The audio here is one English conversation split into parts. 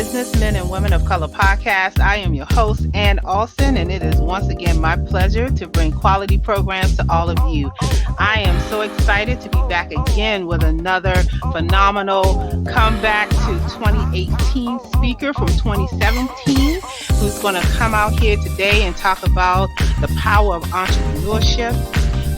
Businessmen and Women of Color podcast. I am your host, Ann Alston, and it is once again my pleasure to bring quality programs to all of you. I am so excited to be back again with another phenomenal comeback to 2018 speaker from 2017 who's going to come out here today and talk about the power of entrepreneurship.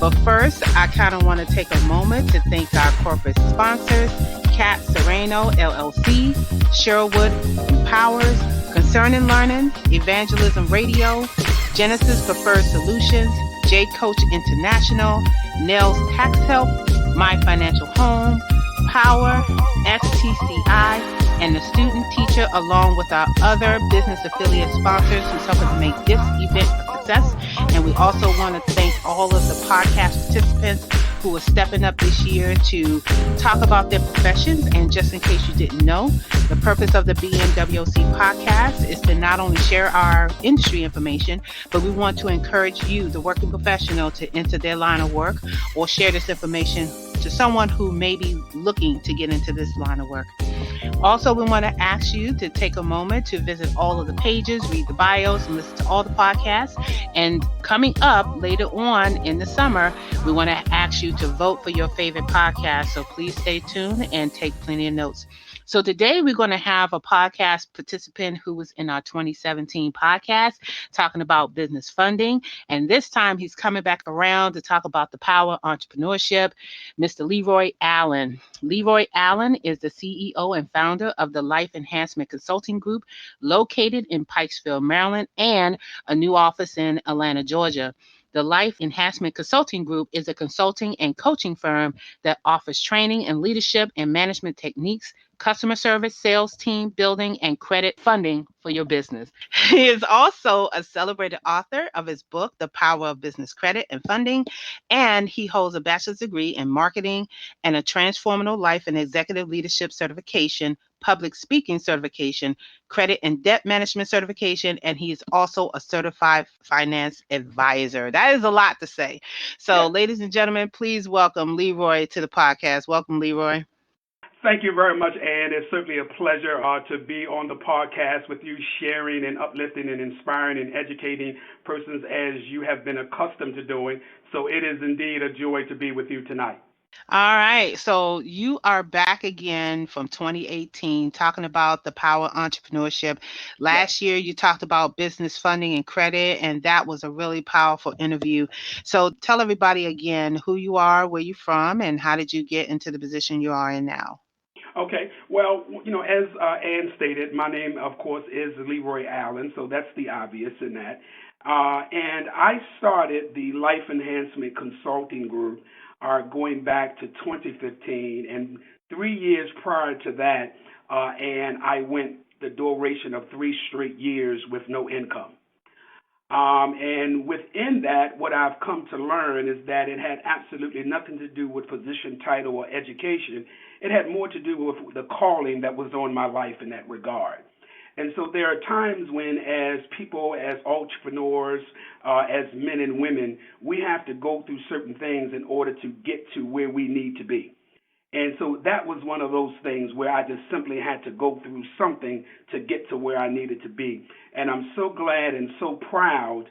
But first, I kind of want to take a moment to thank our corporate sponsors, Cat Serrano, LLC, Sherwood Empowers, Concern and Learning, Evangelism Radio, Genesis Preferred Solutions, J Coach International, Nails Tax Help, My Financial Home, Power, STCI, and the student teacher, along with our other business affiliate sponsors who's helping to make this event a success. And we also want to thank all of the podcast participants who are stepping up this year to talk about their professions. And just in case you didn't know, the purpose of the BNWC podcast is to not only share our industry information, but we want to encourage you, the working professional, to enter their line of work or share this information to someone who may be looking to get into this line of work. Also, we want to ask you to take a moment to visit all of the pages, read the bios, and listen to all the podcasts. And coming up later on in the summer, we want to ask you to vote for your favorite podcast. So please stay tuned and take plenty of notes. So today we're going to have a podcast participant who was in our 2017 podcast talking about business funding. And this time he's coming back around to talk about the power of entrepreneurship, Mr. Leroy Allen. Leroy Allen is the CEO and founder of the Life Enhancement Consulting Group located in Pikesville, Maryland, and a new office in Atlanta, Georgia. The Life Enhancement Consulting Group is a consulting and coaching firm that offers training and leadership and management techniques, customer service, sales team building, and credit funding for your business. He is also a celebrated author of his book, The Power of Business Credit and Funding, and he holds a bachelor's degree in marketing and a transformative life and executive leadership certification, public speaking certification, credit and debt management certification, and he is also a certified finance advisor. That is a lot to say. So, ladies and gentlemen, please welcome Leroy to the podcast. Welcome, Leroy. Thank you very much, Ann. It's certainly a pleasure to be on the podcast with you, sharing and uplifting and inspiring and educating persons as you have been accustomed to doing. So it is indeed a joy to be with you tonight. All right. So you are back again from 2018 talking about the power of entrepreneurship. Last year, you talked about business funding and credit, and that was a really powerful interview. So tell everybody again who you are, where you're from, and how did you get into the position you are in now? Okay. Well, as Ann stated, my name, of course, is Leroy Allen, so that's the obvious in that. And I started the Life Enhancement Consulting Group going back to 2015, and 3 years prior to that, and I went the duration of 3 straight years with no income. And within that, what I've come to learn is that it had absolutely nothing to do with position, title, or education. It had more to do with the calling that was on my life in that regard. And so there are times when, as people, as entrepreneurs, as men and women, we have to go through certain things in order to get to where we need to be. And so that was one of those things where I just simply had to go through something to get to where I needed to be. And I'm so glad and so proud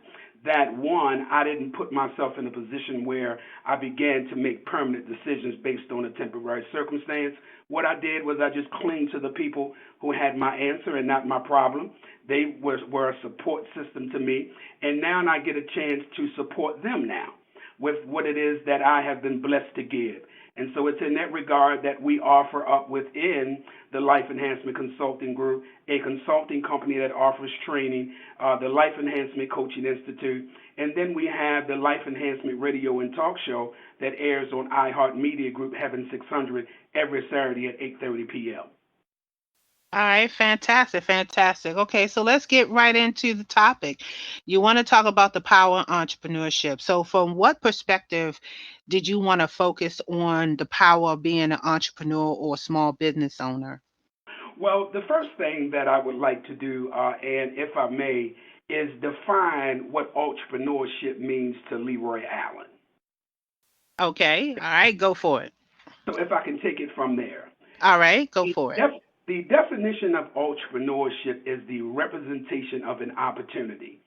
that, one, I didn't put myself in a position where I began to make permanent decisions based on a temporary circumstance. What I did was I just clinged to the people who had my answer and not my problem. They were a support system to me. And now I get a chance to support them now with what it is that I have been blessed to give. And so it's in that regard that we offer up within the Life Enhancement Consulting Group, a consulting company that offers training, the Life Enhancement Coaching Institute, and then we have the Life Enhancement Radio and Talk Show that airs on iHeartMedia Group, Heaven 600, every Saturday at 8:30 p.m. All right, fantastic, fantastic. Okay, so let's get right into the topic. You want to talk about the power of entrepreneurship. So from what perspective did you want to focus on the power of being an entrepreneur or small business owner? Well, the first thing that I would like to do, and if I may, is define what entrepreneurship means to Leroy Allen. Okay, all right, go for it. So if I can take it from there. All right, go for it. The definition of entrepreneurship is the representation of an opportunity,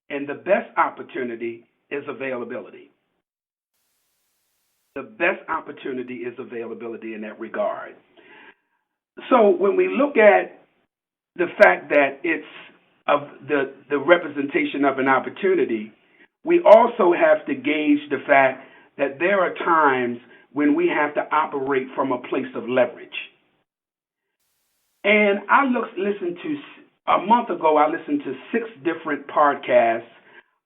and the best opportunity is availability. The best opportunity is availability in that regard. So when we look at the fact that it's of the representation of an opportunity, we also have to gauge the fact that there are times when we have to operate from a place of leverage. And listened to, a month ago, I listened to 6 different podcasts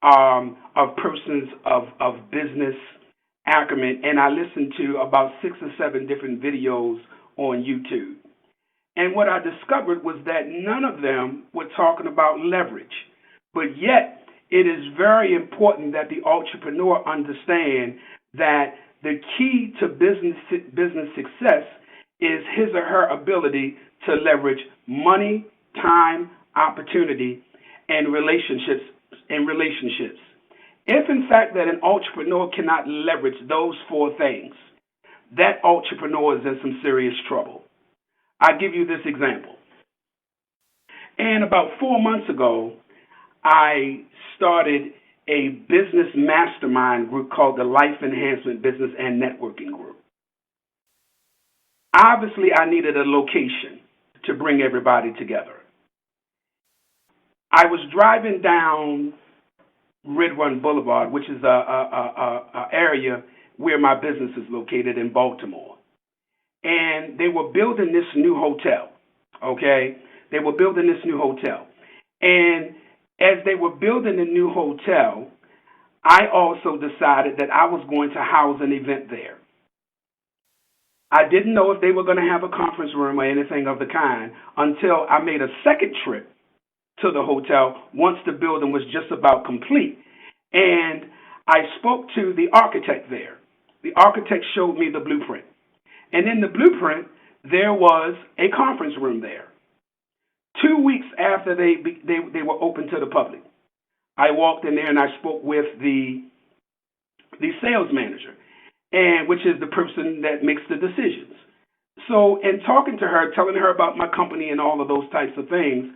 of persons of business acumen, and I listened to about 6 or 7 different videos on YouTube. And what I discovered was that none of them were talking about leverage. But yet, it is very important that the entrepreneur understand that the key to business success is his or her ability to leverage money, time, opportunity, and relationships. If in fact that an entrepreneur cannot leverage those 4 things, that entrepreneur is in some serious trouble. I'll give you this example. And about 4 months ago, I started a business mastermind group called the Life Enhancement Business and Networking Group. Obviously, I needed a location to bring everybody together. I was driving down Red Run Boulevard, which is a area where my business is located in Baltimore. And they were building this new hotel, okay? They were building this new hotel. And as they were building the new hotel, I also decided that I was going to house an event there. I didn't know if they were going to have a conference room or anything of the kind until I made a second trip to the hotel once the building was just about complete. And I spoke to the architect there. The architect showed me the blueprint. And in the blueprint, there was a conference room there. 2 weeks after they were open to the public, I walked in there and I spoke with the sales manager, and which is the person that makes the decisions. So in talking to her, telling her about my company and all of those types of things,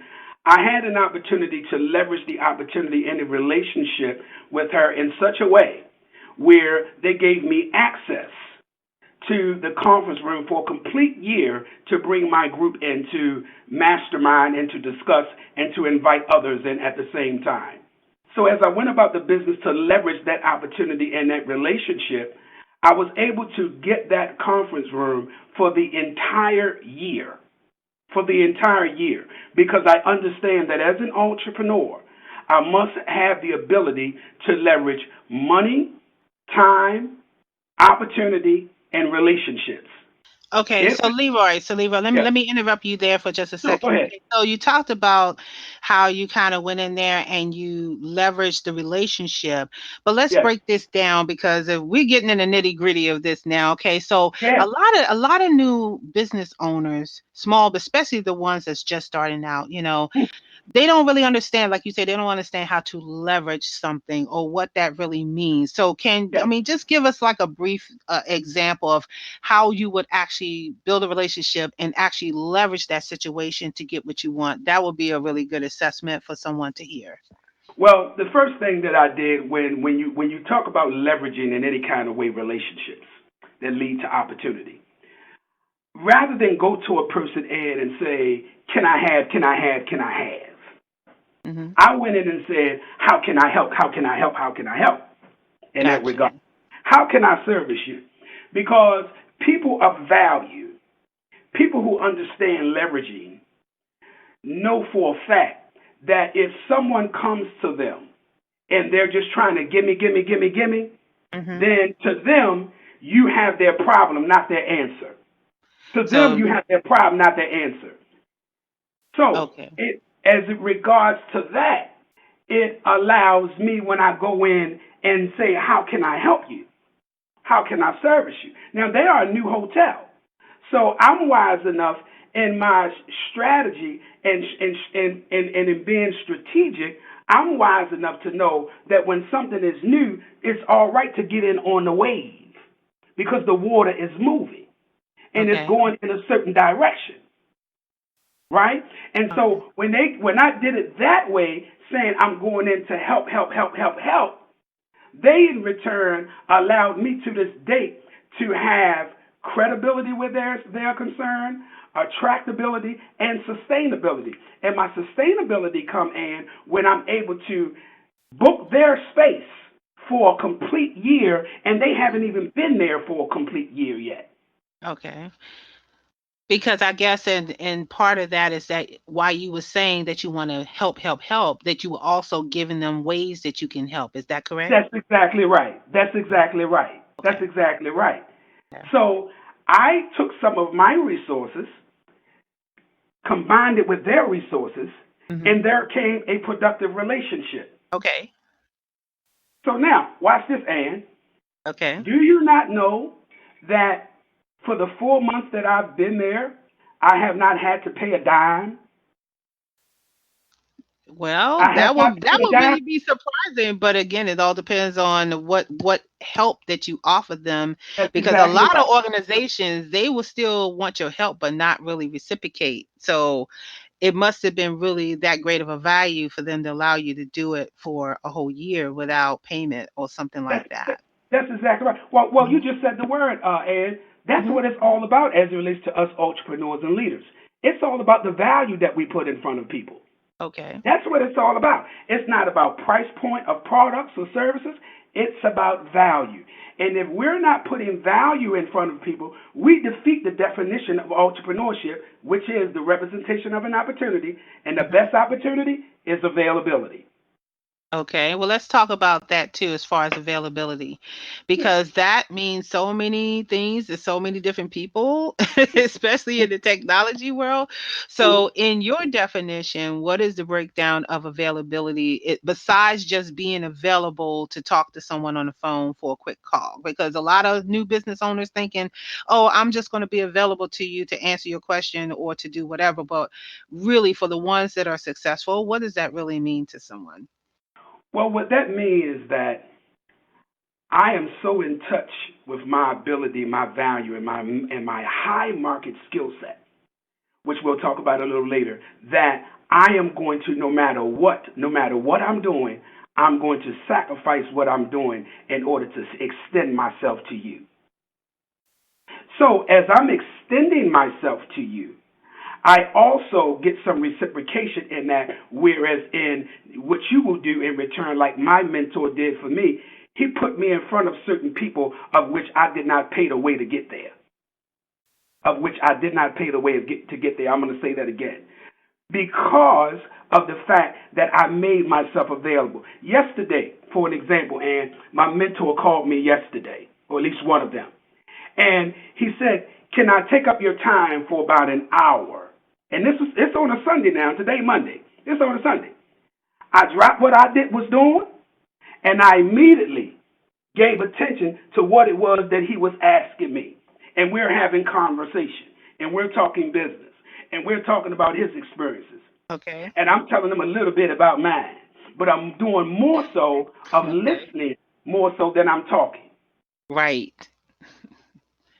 I had an opportunity to leverage the opportunity and the relationship with her in such a way where they gave me access to the conference room for a complete year to bring my group in to mastermind and to discuss and to invite others in at the same time. So as I went about the business to leverage that opportunity and that relationship, I was able to get that conference room for the entire year. Because I understand that as an entrepreneur, I must have the ability to leverage money, time, opportunity, and relationships. Okay, If so Leroy, Yes, let me interrupt you there for just a no, go second. ahead. Okay, so you talked about how you kind of went in there and you leveraged the relationship, but let's Yes, break this down because if we're getting in the nitty gritty of this now. Okay, so yes, a lot of new business owners, small, but especially the ones that's just starting out, they don't really understand, like you said, they don't understand how to leverage something or what that really means. So yes. just give us like a brief example of how you would actually build a relationship and actually leverage that situation to get what you want. That would be a really good assessment for someone to hear. Well, the first thing that I did when you talk about leveraging in any kind of way relationships that lead to opportunity, rather than go to a person and say, "Can I have? Can I have? Can I have?" Hmm. I went in and said, "How can I help? How can I help? How can I help?" In that Gotcha. regard, how can I service you? Because people of value, people who understand leveraging, know for a fact that if someone comes to them and they're just trying to gimme, gimme, gimme, gimme, Hmm. then to them, you have their problem, not their answer. To them, So, you have their problem, not their answer. So, okay. as it regards to that, it allows me when I go in and say, "How can I help you? How can I service you?" Now, they are a new hotel. So I'm wise enough in my strategy and in being strategic, I'm wise enough to know that when something is new, it's all right to get in on the wave because the water is moving and it's Okay. going in a certain direction. right? And Okay. so when I did it that way, saying I'm going in to help, they in return allowed me to this date to have credibility where they're concerned, attractability, and sustainability. And my sustainability come in when I'm able to book their space for a complete year, and they haven't even been there for a complete year yet. Okay. Because I guess and part of that is that why you were saying that you want to help, that you were also giving them ways that you can help. Is that correct? That's exactly right. That's exactly right. That's Okay. exactly right. Yeah. So I took some of my resources, combined it with their resources, Hmm. and there came a productive relationship. Okay. So now, watch this, Ann. Okay. Do you not know that for the 4 months that I've been there, I have not had to pay a dime? Well, I have not that paid a would dime. really be surprising, but again, it all depends on what help that you offer them, That's because a exactly lot of right. organizations, they will still want your help but not really reciprocate. So it must have been really that great of a value for them to allow you to do it for a whole year without payment or something like That's that. that's exactly right. Well, you Mhm. just said the word, Ed. That's Mhm. what it's all about as it relates to us entrepreneurs and leaders. It's all about the value that we put in front of people. Okay. That's what it's all about. It's not about price point of products or services. It's about value. And if we're not putting value in front of people, we defeat the definition of entrepreneurship, which is the representation of an opportunity. And the Mhm. best opportunity is availability. Okay, well, let's talk about that too, as far as availability, Yeah. because that means so many things to so many different people, especially in the technology world. So, in your definition, what is the breakdown of availability besides just being available to talk to someone on the phone for a quick call? Because a lot of new business owners thinking, oh, I'm just going to be available to you to answer your question or to do whatever. But really, for the ones that are successful, what does that really mean to someone? Well, what that means is that I am so in touch with my ability, my value, and my high market skill set, which we'll talk about a little later, that I am going to no matter what I'm doing, I'm going to sacrifice what I'm doing in order to extend myself to you. So as I'm extending myself to you, I also get some reciprocation in that, whereas in what you will do in return, like my mentor did for me, he put me in front of certain people of which I did not pay the way to get there. Of which I did not pay the way to get there. I'm going to say that again. Because of the fact that I made myself available. Yesterday, for an example, and my mentor called me yesterday, or at least one of them. And he said, "Can I take up your time for about an hour?" And it's on a Sunday now. Today, Monday. It's on a Sunday. I dropped what I was doing, and I immediately gave attention to what it was that he was asking me. And we're having conversation, and we're talking business, and we're talking about his experiences. Okay. And I'm telling him a little bit about mine. But I'm doing more so of Okay. listening more so than I'm talking Right.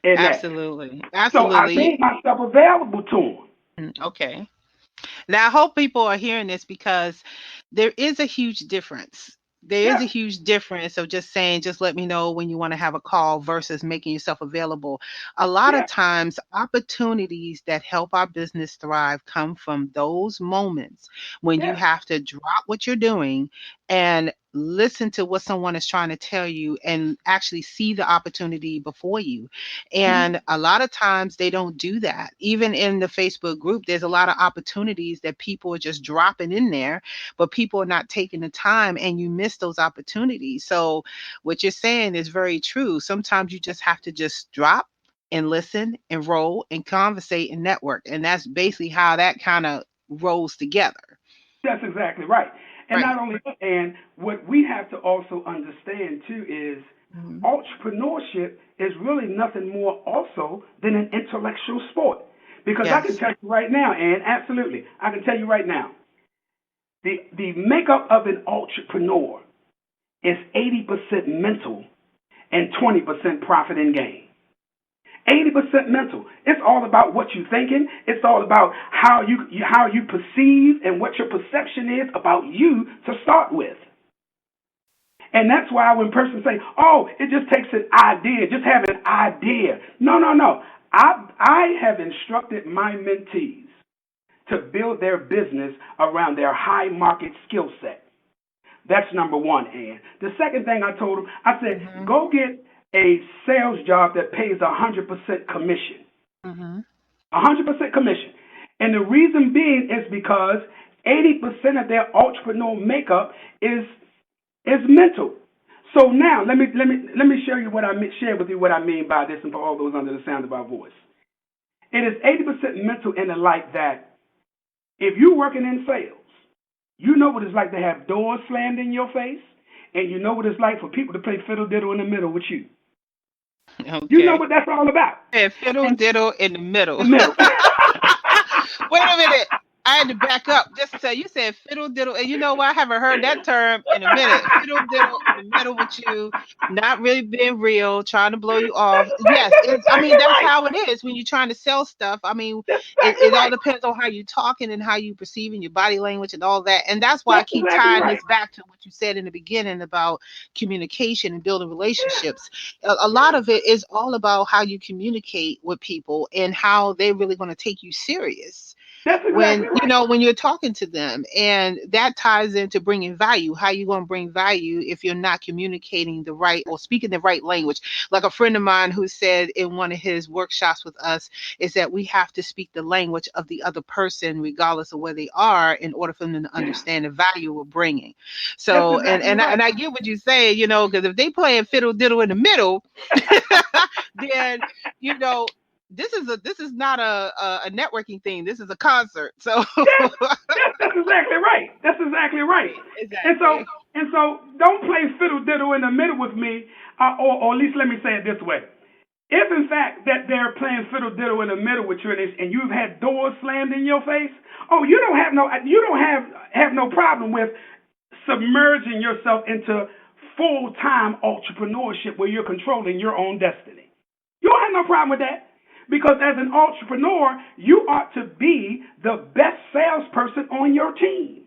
in that. Absolutely. So I Absolutely. made myself available to him. Okay. Now, I hope people are hearing this because there is a huge difference. There is a Yeah, huge difference of just saying, just let me know when you want to have a call versus making yourself available. A lot of yeah, times, opportunities that help our business thrive come from those moments when you yeah. have to drop what you're doing and listen to what someone is trying to tell you and actually see the opportunity before you. Mhm. And a lot of times they don't do that. Even in the Facebook group, there's a lot of opportunities that people are just dropping in there, but people are not taking the time and you miss those opportunities. So what you're saying is very true. Sometimes you just have to just drop and listen and roll and conversate and network. And that's basically how that kind of rolls together. That's exactly right. And Right. not only that, and what we have to also understand too is Mhm. entrepreneurship is really nothing more also than an intellectual sport. Because I can Yes. tell you right now, and absolutely, I can tell you right now, the makeup of an entrepreneur is 80% mental and 20% profit and gain. 80% mental. It's all about what you're thinking. It's all about how you perceive and what your perception is about you to start with. And that's why when persons say, "Oh, it just takes an idea, just have an idea." No, no, no. I have instructed my mentees to build their business around their high market skill set. That's number one, Ann. The second thing I told them, I said, Mm-hmm. go get a sales job that pays 100% commission. Mm-hmm. 100% commission. And the reason being is because 80% of their entrepreneurial makeup is mental. So now let me show you share with you what I mean by this, and for all those under the sound of our voice. It is 80% mental in the light that if you're working in sales, you know what it's like to have doors slammed in your face, and you know what it's like for people to play fiddle diddle in the middle with you. You know Okay. what that's all about. And fiddle And diddle in the middle. the middle. Wait a minute. I had to back up just to say you said fiddle diddle, and you know what? I haven't heard that term in a minute. Fiddle diddle in the middle with you, not really being real, trying to blow you off. That's Yes, I mean exactly that's right. how it is when you're trying to sell stuff. I mean, That's it exactly all right. depends on how you talking and how you perceiving your body language and all that. And that's why I That's keep exactly tying right. this back to what you said in the beginning about communication and building Yeah, relationships. A lot yeah. of it is all about how you communicate with people and how they're really going to take you serious That's exactly when right. when you're talking to them, and that ties into bringing value. How you going to bring value if you're not communicating the right or speaking the right language? Like a friend of mine who said in one of his workshops with us is that we have to speak the language of the other person regardless of where they are in order for them to Yeah, understand the value we're bringing. that's So exactly and right. I get what you say, because if they playing fiddle diddle in the middle, then you know this is not a networking thing. This is a concert. So Yes, yes, that's exactly right. That's exactly right. And so exactly. and so, don't play fiddle diddle in the middle with me, or at least let me say it this way: if in fact that they're playing fiddle diddle in the middle with you, and you've had doors slammed in your face, oh, you don't have no problem with submerging yourself into full time entrepreneurship where you're controlling your own destiny. You don't have no problem with that. Because as an entrepreneur, you ought to be the best salesperson on your team.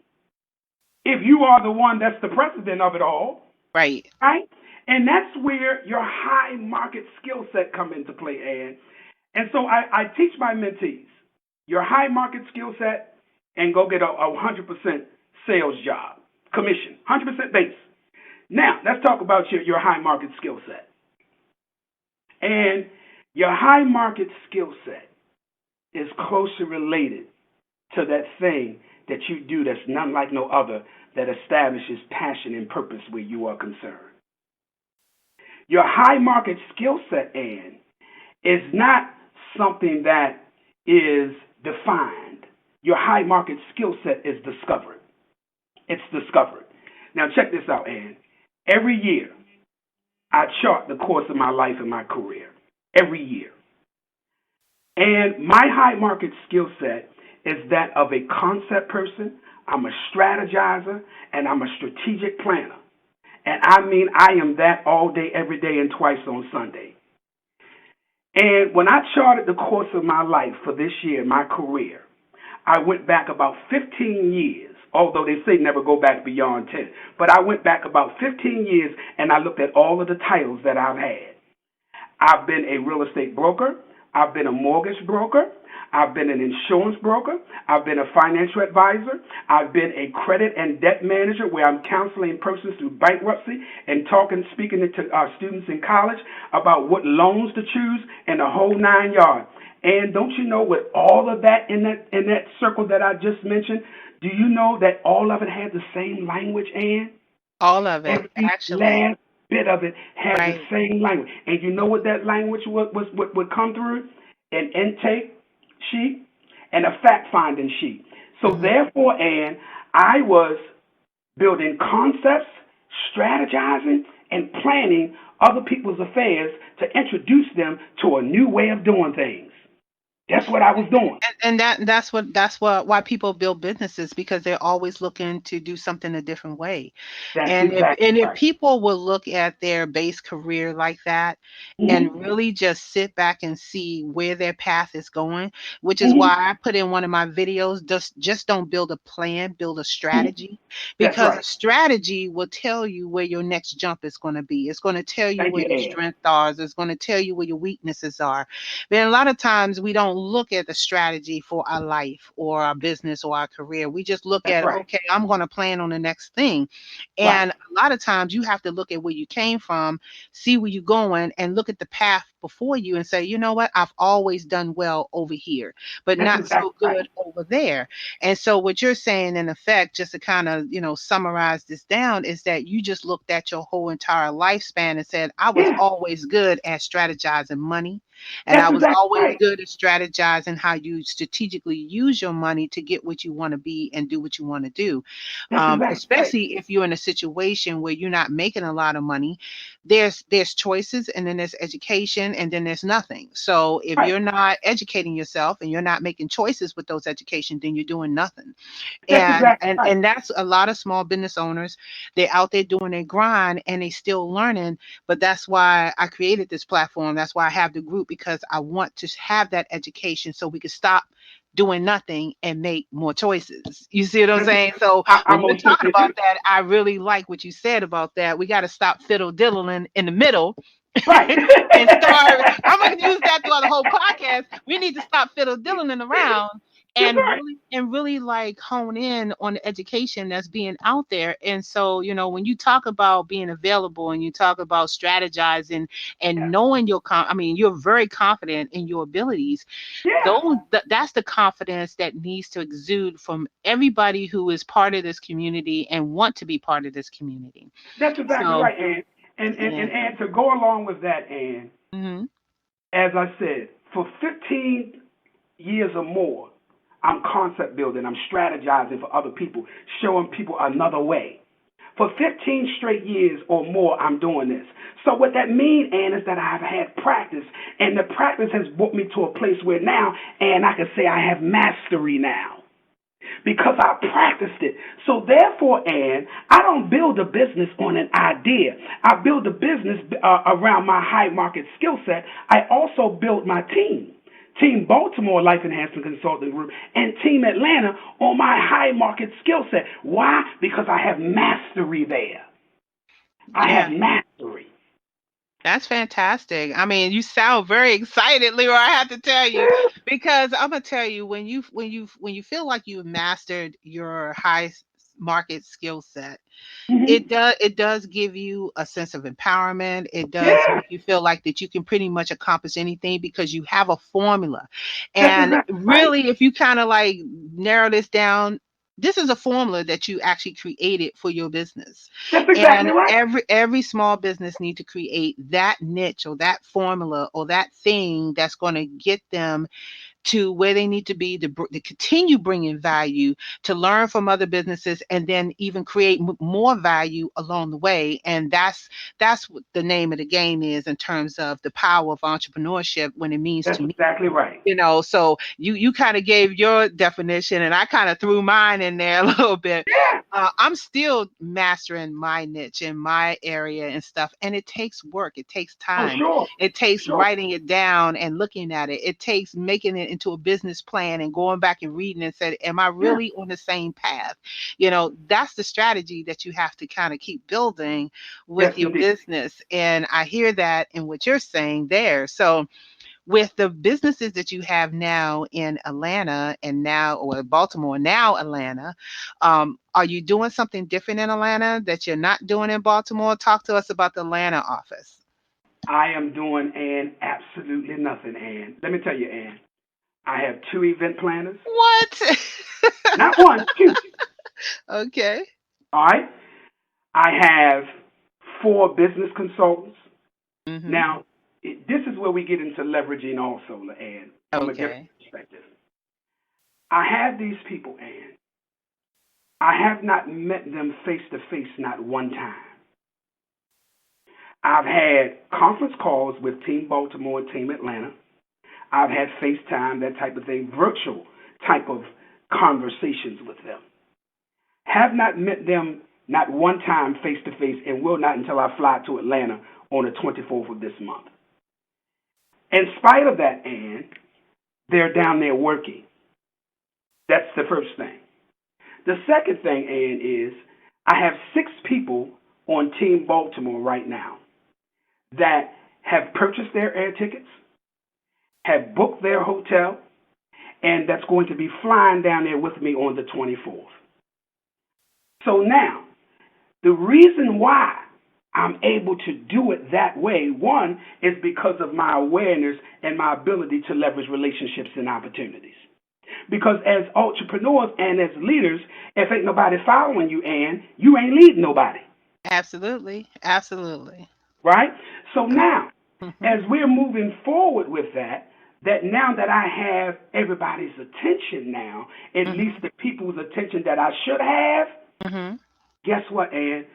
If you are the one that's the president of it all, Right. right? And that's where your high market skill set come into play, Ann. And so I teach my mentees your high market skill set and go get a 100% sales job, commission, 100% base. Now, let's talk about your high market skill set. And your high market skill set is closely related to that thing that you do that's none like no other that establishes passion and purpose where you are concerned. Your high market skill set, Ann, is not something that is defined. Your high market skill set is discovered. It's discovered. Now, check this out, Ann. Every year, I chart the course of my life and my career. Every year. And my high market skill set is that of a concept person. I'm a strategizer and I'm a strategic planner. And I mean, I am that all day, every day, and twice on Sunday. And when I charted the course of my life for this year, my career, I went back about 15 years, although they say never go back beyond 10. But I went back about 15 years and I looked at all of the titles that I've had. I've been a real estate broker. I've been a mortgage broker. I've been an insurance broker. I've been a financial advisor. I've been a credit and debt manager where I'm counseling persons through bankruptcy and speaking to students in college about what loans to choose and the whole 9 yards. And don't you know, with all of that in that circle that I just mentioned, do you know that all of it had the same language, Ann? All of it, Every actually. last bit of it had the Right. same language. And you know what that language would come through? An intake sheet and a fact finding sheet. So Hmm. therefore, Ann, I was building concepts, strategizing, and planning other people's affairs to introduce them to a new way of doing things. That's what I was doing. And that's what why people build businesses, because they're always looking to do something a different way. That's And exactly if right. people will look at their base career like that and Hmm. really just sit back and see where their path is going, which is Hmm. why I put in one of my videos, just don't build a plan, build a Hmm. strategy, That's because a right. strategy will tell you where your next jump is going to be. It's going to tell you Thank where you, your Ed. strengths are. It's going to tell you where your weaknesses are. Then a lot of times we don't look at the strategy for our life or our business or our career. We just look That's at, right. okay, I'm going to plan on the next thing. Right. And a lot of times you have to look at where you came from, see where you're going, and look at the path before you and say, you know what, I've always done well over here, but That's not exactly so right. good over there. And so what you're saying, in effect, just to kind of, summarize this down, is that you just looked at your whole entire lifespan and said, I was Yeah. always good at strategizing money. And I That's was exactly always right. good at strategizing how you strategically use your money to get what you want to be and do what you want to do. That's exactly right. Especially if you're in a situation where you're not making a lot of money, there's choices, and then there's education, and then there's nothing. So if Right. you're not educating yourself and you're not making choices with those education, then you're doing nothing. That's and exactly and right. and that's a lot of small business owners. They're out there doing their grind and they still learning. But that's why I created this platform. That's why I have the group, because I want to have that education so we can stop doing nothing and make more choices. You see what I'm That's, saying? So I when you're most talking certainly about do. that, I really like what you said about that. We got to stop fiddle diddling in the middle Right. and start. I'm gonna use that throughout the whole podcast. We need to stop fiddle diddling around That's and right. really like hone in on the education that's being out there. And so, when you talk about being available and you talk about strategizing and Yeah. knowing I mean, you're very confident in your abilities. Yeah. That's the confidence that needs to exude from everybody who is part of this community and want to be part of this community. That's exactly So, right, Ann. yeah. And to go along with that, Ann, Hmm. as I said, for 15 years or more, I'm concept building, I'm strategizing for other people, showing people another way. For 15 straight years or more, I'm doing this. So what that means, Ann, is that I've had practice, and the practice has brought me to a place where now, and I can say I have mastery now because I practiced it. So therefore, Ann, I don't build a business on an idea. I build a business around my high market skill set. I also build my team. Team Baltimore Life Enhancement Consulting Group and Team Atlanta on my high market skill set. Why? Because I have mastery there. I have Yeah. mastery. That's fantastic. I mean, you sound very excited, Leroy. I have to tell you, because I'm gonna tell you, when you feel like you've mastered your market skill set, Mm-hmm. it does give you a sense of empowerment. It does Yeah, make you feel like that you can pretty much accomplish anything because you have a formula. that's And exactly right. really, if you kind of like narrow this down, this is a formula that you actually created for your business. That's exactly And right. every small business need to create that niche or that formula or that thing that's going to get them to where they need to be to continue bringing value, to learn from other businesses, and then even create more value along the way. And that's what the name of the game is in terms of the power of entrepreneurship when it means That's to me. exactly right. So you kind of gave your definition and I kind of threw mine in there a little bit. Yeah. I'm still mastering my niche in my area and stuff, and it takes work. It takes Oh, time. sure. It takes Sure. writing it down and looking at it. It takes making it into a business plan and going back and reading and said, am I Yeah. really on the same path? That's the strategy that you have to kind of keep building Yes, with your indeed. business. And I hear that in what you're saying there. So with the businesses that you have now in Atlanta and now, or Baltimore, now Atlanta, are you doing something different in Atlanta that you're not doing in Baltimore? Talk to us about the Atlanta office. I am doing, Ann, absolutely nothing, Ann. Let me tell you, Ann. I have two event planners. What? Not one, two. Okay. All right. I have four business consultants. Hmm. Now, this is where we get into leveraging also, Ann, from a different Okay. perspective. I have these people, Ann. I have not met them face to face not one time. I've had conference calls with Team Baltimore and Team Atlanta. I've had FaceTime, that type of thing, virtual type of conversations with them. Have not met them not one time face to face, and will not until I fly to Atlanta on the 24th of this month. In spite of that, Ann, they're down there working. That's the first thing. The second thing, Ann, is I have 6 people on Team Baltimore right now that have purchased their air tickets, have booked their hotel, and that's going to be flying down there with me on the 24th. So now, the reason why I'm able to do it that way, one, is because of my awareness and my ability to leverage relationships and opportunities. Because as entrepreneurs and as leaders, if ain't nobody following you, Ann, you ain't leading nobody. Absolutely. Absolutely. Right? So now, Mm-hmm. as we're moving forward with that, that now that I have everybody's attention now, at least Mm-hmm. the people's attention that I should have, Mm-hmm. guess what, Ann?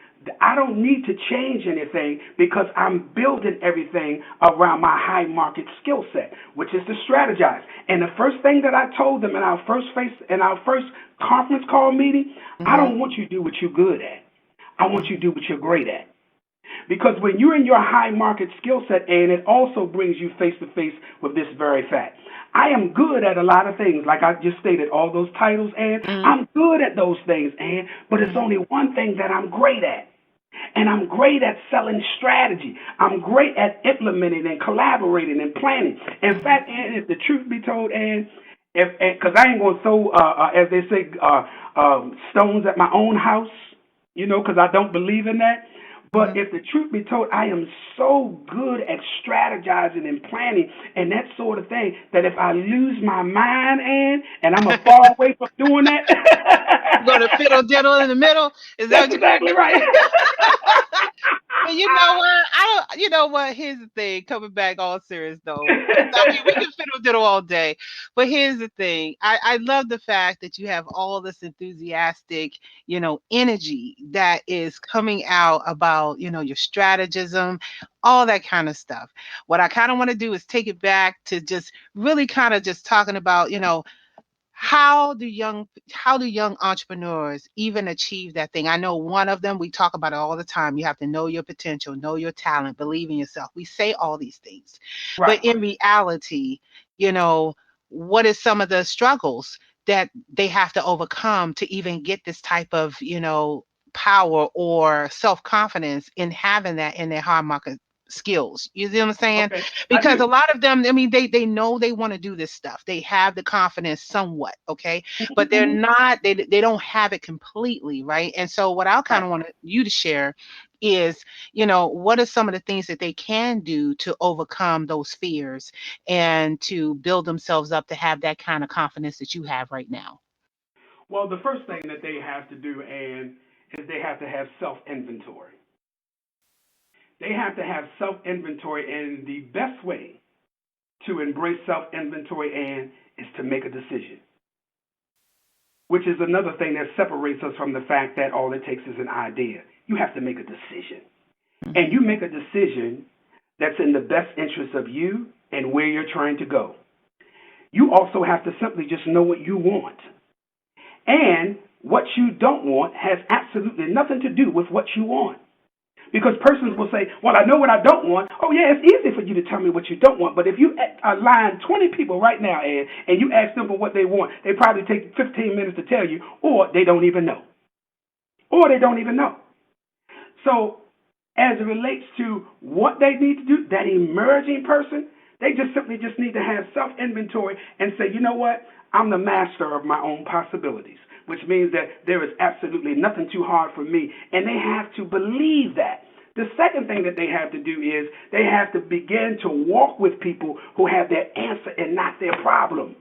I don't need to change anything because I'm building everything around my high market skill set, which is to strategize. And the first thing that I told them in our first conference call meeting, I Mm-hmm. don't want you to do what you're good at. I want you to do what you're great at. Because when you're in your high market skill set, and it also brings you face to face with this very fact. I am good at a lot of things, like I just stated, all those titles, and Mm-hmm. I'm good at those things, and but it's only one thing that I'm great at. And I'm great at selling strategy. I'm great at implementing and collaborating and planning. In Mm-hmm. fact, and if the truth be told, and if because I ain't gonna throw, as they say, stones at my own house, because I don't believe in that. But Mm-hmm. if the truth be told, I am so good at strategizing and planning and that sort of thing that if I lose my mind, and I'm a far away from doing You go to that. fiddle diddle in the middle. Is that That's what you're gonna exactly right. But you know what? I don't. You know what? Here's the thing. Coming back all serious though, because I mean we can fiddle diddle all day. But here's the thing. I love the fact that you have all this enthusiastic, energy that is coming out about your strategism, all that kind of stuff. What I kind of want to do is take it back to just really kind of just talking about how do young entrepreneurs even achieve that thing? I know one of them, we talk about it all the time. You have to know your potential, know your talent, believe in yourself. We say all these things. But Right. in reality, you know, what is some of the struggles that they have to overcome to even get this type of, power or self-confidence in having that in their hard market skills? You see what I'm saying? Okay. I Because a do. lot of them, I mean, they know they want to do this stuff. They have the confidence somewhat, okay, but they're Hmm. not. They don't have it completely, right? And so, what I kind Right. of want you to share is, what are some of the things that they can do to overcome those fears and to build themselves up to have that kind of confidence that you have right now. Well, the first thing that they have to do, and is they have to have self inventory. They have to have self inventory, and the best way to embrace self inventory and is to make a decision, which is another thing that separates us from the fact that all it takes is an idea. You have to make a decision, and Hmm. you make a decision that's in the best interest of you and where you're trying to go. You also have to simply just know what you want. And what you don't want has absolutely nothing to do with what you want. Because persons will say, well, I know what I don't want. Oh, yeah, it's easy for you to tell me what you don't want. But if you align 20 people right now, Ed, and you ask them for what they want, they probably take 15 minutes to tell you, or they don't even know. Or they don't even know. So, as it relates to what they need to do, that emerging person, they just simply just need to have self inventory and say, you know what? I'm the master of my own possibilities, which means that there is absolutely nothing too hard for me. And they have to believe that. The second thing that they have to do is they have to begin to walk with people who have their answer and not their problem.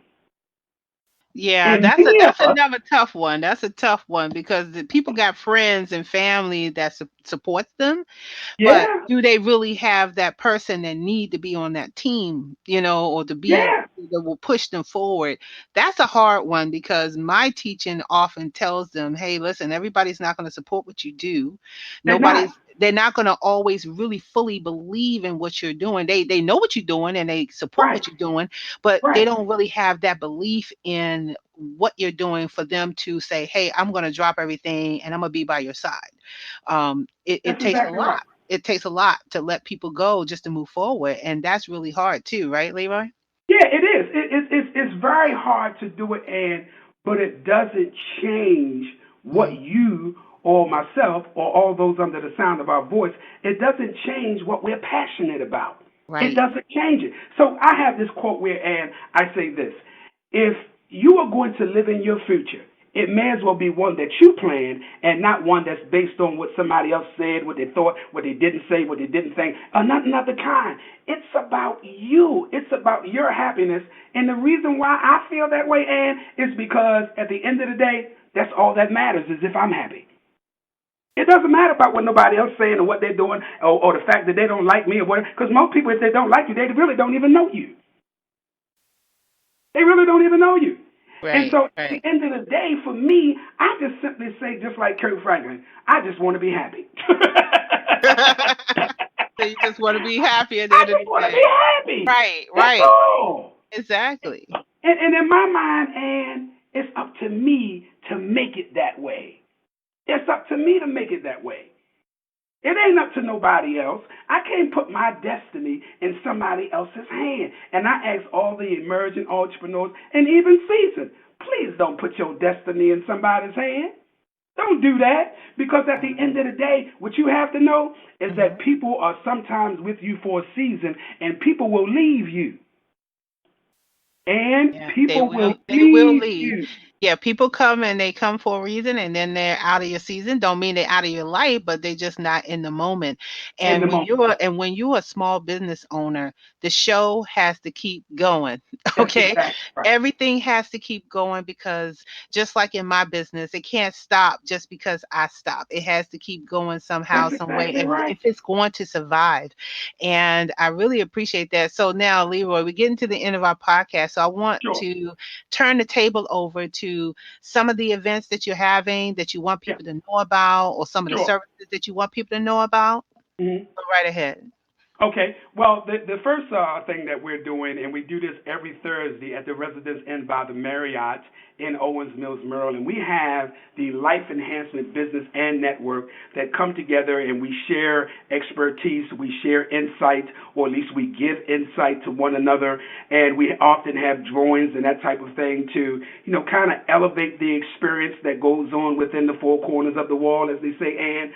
Yeah, And that's a many of that's us, another tough one. That's a tough one because the people got friends and family that supports them. But yeah, do they really have that person that need to be on that team, or to be yeah, that will push them forward? That's a hard one because my teaching often tells them, "Hey, listen, everybody's not going to support what you do. they're Nobody's not. they're not going to always really fully believe in what you're doing. They know what you're doing and they support Right. what you're doing, but they Right. don't really have that belief in what you're doing for them to say, hey, I'm going to drop everything and I'm going to be by your side. It That's takes a exactly right. lot. It takes a lot to let people go just to move forward. And that's really hard too, right, Leroy? Yeah, it is. It's very hard to do it, and but it doesn't change what Mhm. you or myself or all those under the sound of our voice. It doesn't change what we're passionate about. It Right. doesn't change it. So I have this quote where, and I say this: if you are going to live in your future, it may as well be one that you plan and not one that's based on what somebody else said, what they thought, what they didn't say, what they didn't think, or nothing of the kind. It's about you. It's about your happiness. And the reason why I feel that way, Ann, is because at the end of the day, that's all that matters is if I'm happy. It doesn't matter about what nobody else saying or what they're doing or the fact that they don't like me or whatever. Because most people, if they don't like you, they really don't even know you. They really don't even know you. And Right. so at the Right. end of the day, for me, I just simply say, just like Kirk Franklin, I just want to be happy. So you just want to be happy at the I end of just the want to be day. happy. Right. That's Right. all. Exactly. And in my mind, and it's up to me to make it that way. It's up to me to make it that way. It ain't up to nobody else. I can't put my destiny in somebody else's hand. And I ask all the emerging entrepreneurs and even seasoned, please don't put your destiny in somebody's hand. Don't do that because at the end of the day, what you have to know is Mhm. that people are sometimes with you for a season and people will leave you. And Yeah, they people will will. They will leave leave. you. Yeah, people come and they come for a reason, and then they're out of your season. Don't mean they're out of your life, but they're just not in the moment. In the And moment. when you're a small business owner, the show has to keep going. That's Okay, exactly right. everything has to keep going because just like in my business, it can't stop just because I stop. It has to keep going somehow, That's some way, exactly if right. it's going to survive. And I really appreciate that. So now, Leroy, we're getting to the end of our podcast. So I want Sure. to turn the table over to some of the events that you're having that you want Yeah. people to know about, or some of the Sure. services that you want people to know about. Mhm. Go right ahead. Okay. Well, the first thing that we're doing, and we do this every Thursday at the Residence Inn by the Marriott in Owens Mills, Maryland. We have the Life Enhancement Business and Network that come together and we share expertise, we share insight, or at least we give insight to one another, and we often have drawings and that type of thing to, kind of elevate the experience that goes on within the four corners of the wall, as they say, and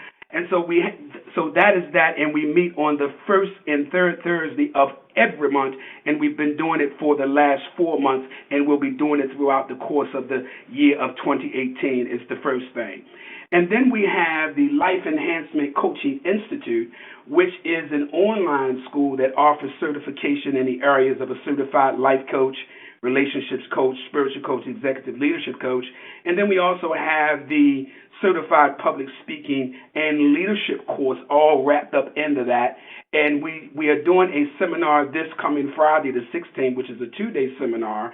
so that is that, and we meet on the first and third Thursday of every month, and we've been doing it for the last 4 months, and we'll be doing it throughout the course of the year of 2018. Is the first thing, and then we have the Life Enhancement Coaching Institute, which is an online school that offers certification in the areas of a certified life coach, relationships coach, spiritual coach, executive leadership coach. And then we also have the certified public speaking and leadership course all wrapped up into that. And we are doing a seminar this coming Friday, the 16th, which is a 2-day seminar,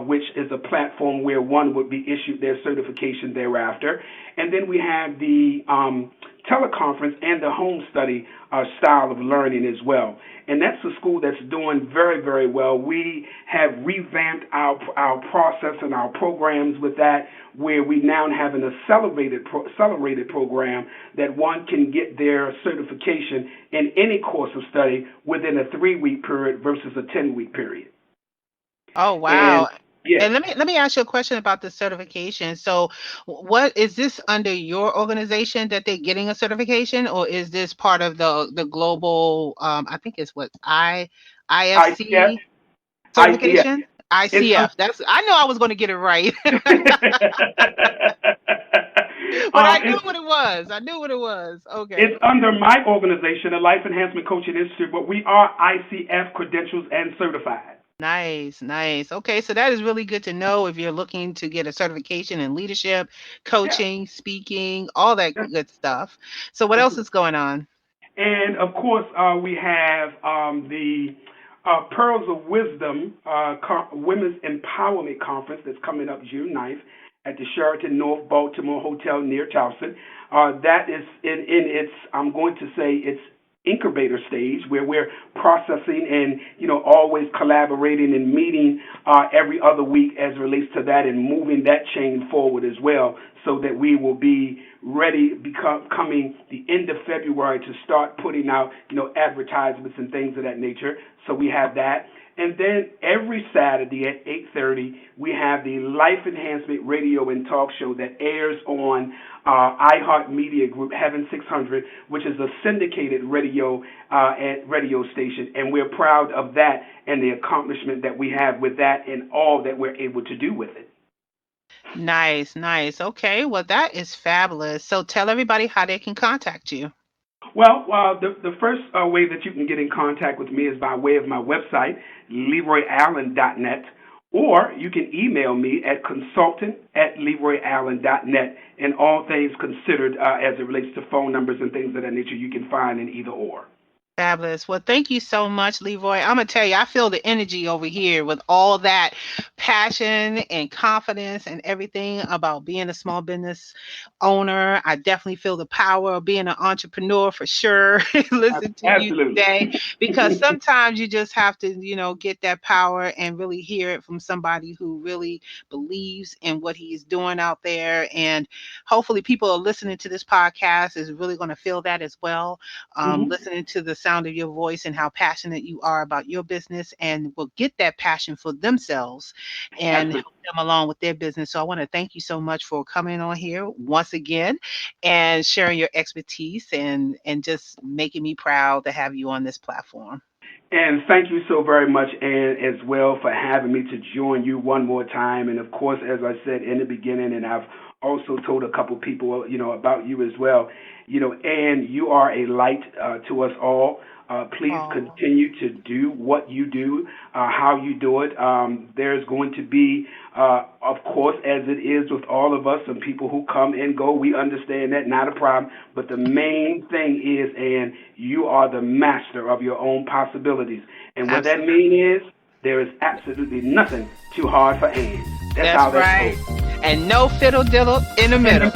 which is a platform where one would be issued their certification thereafter. And then we have the teleconference and the home study style of learning as well. And that's a school that's doing very, very well. We have revamped our process and our programs with that, where we now have an accelerated program that one can get their certification in any course of study within a 3-week period versus a 10-week period. Oh, And wow. yes, And let me ask you a question about the certification. So, what is this under your organization that they're getting a certification, or is this part of the global? I think it's what ICF, IFC ICF. certification. It's ICF. That's I know I was going to get it right, but I knew it's what it was. I knew what it was. Okay. it's under my organization, the Life Enhancement Coaching Institute, but we are ICF credentials and certified. Nice, nice. Okay, so that is really good to know if you're looking to get a certification in leadership, Yeah, coaching, speaking, all that yeah, good stuff. So what that's else right. is going on? And of course, we have the Pearls of Wisdom Women's Empowerment Conference that's coming up June 9th. at the Sheraton North Baltimore Hotel near Towson. That is in its, I'm going to say, its incubator stage, where we're processing and always collaborating and meeting every other week as it relates to that, and moving that chain forward as well, so that we will be ready coming the end of February to start putting out advertisements and things of that nature. So we have that. And then every Saturday at 8:30, we have the Life Enhancement Radio and Talk Show that airs on iHeart Media Group, Heaven 600, which is a syndicated radio station. And we're proud of that and the accomplishment that we have with that and all that we're able to do with it. Nice, nice. Okay, well, that is fabulous. So tell everybody how they can contact you. Well, the first way that you can get in contact with me is by way of my website, LeroyAllen.net, or you can email me at consultant@LeroyAllen.net, and all things considered as it relates to phone numbers and things of that nature, you can find in either or. Fabulous. Well, thank you so much, Leroy. I'm going to tell you, I feel the energy over here with all that passion and confidence and everything about being a small business owner. I definitely feel the power of being an entrepreneur for sure. Listen to you today, because sometimes you just have to, get that power and really hear it from somebody who really believes in what he's doing out there. And hopefully people are listening to this podcast is really going to feel that as well. Listening to the sound of your voice and how passionate you are about your business, and will get that passion for themselves and help them along with their business. So I want to thank you so much for coming on here once again and sharing your expertise and just making me proud to have you on this platform. And thank you so very much, Ann, as well, for having me to join you one more time. And of course, as I said in the beginning, and I've also told a couple people, about you as well, Ann, you are a light to us all. Please continue to do what you do, how you do it. There's going to be, of course, as it is with all of us, some people who come and go. We understand that, not a problem. But the main thing is, Ann, you are the master of your own possibilities. And what that means is there is absolutely nothing too hard for Ann. That's how that right. goes. And no fiddle diddle in the middle.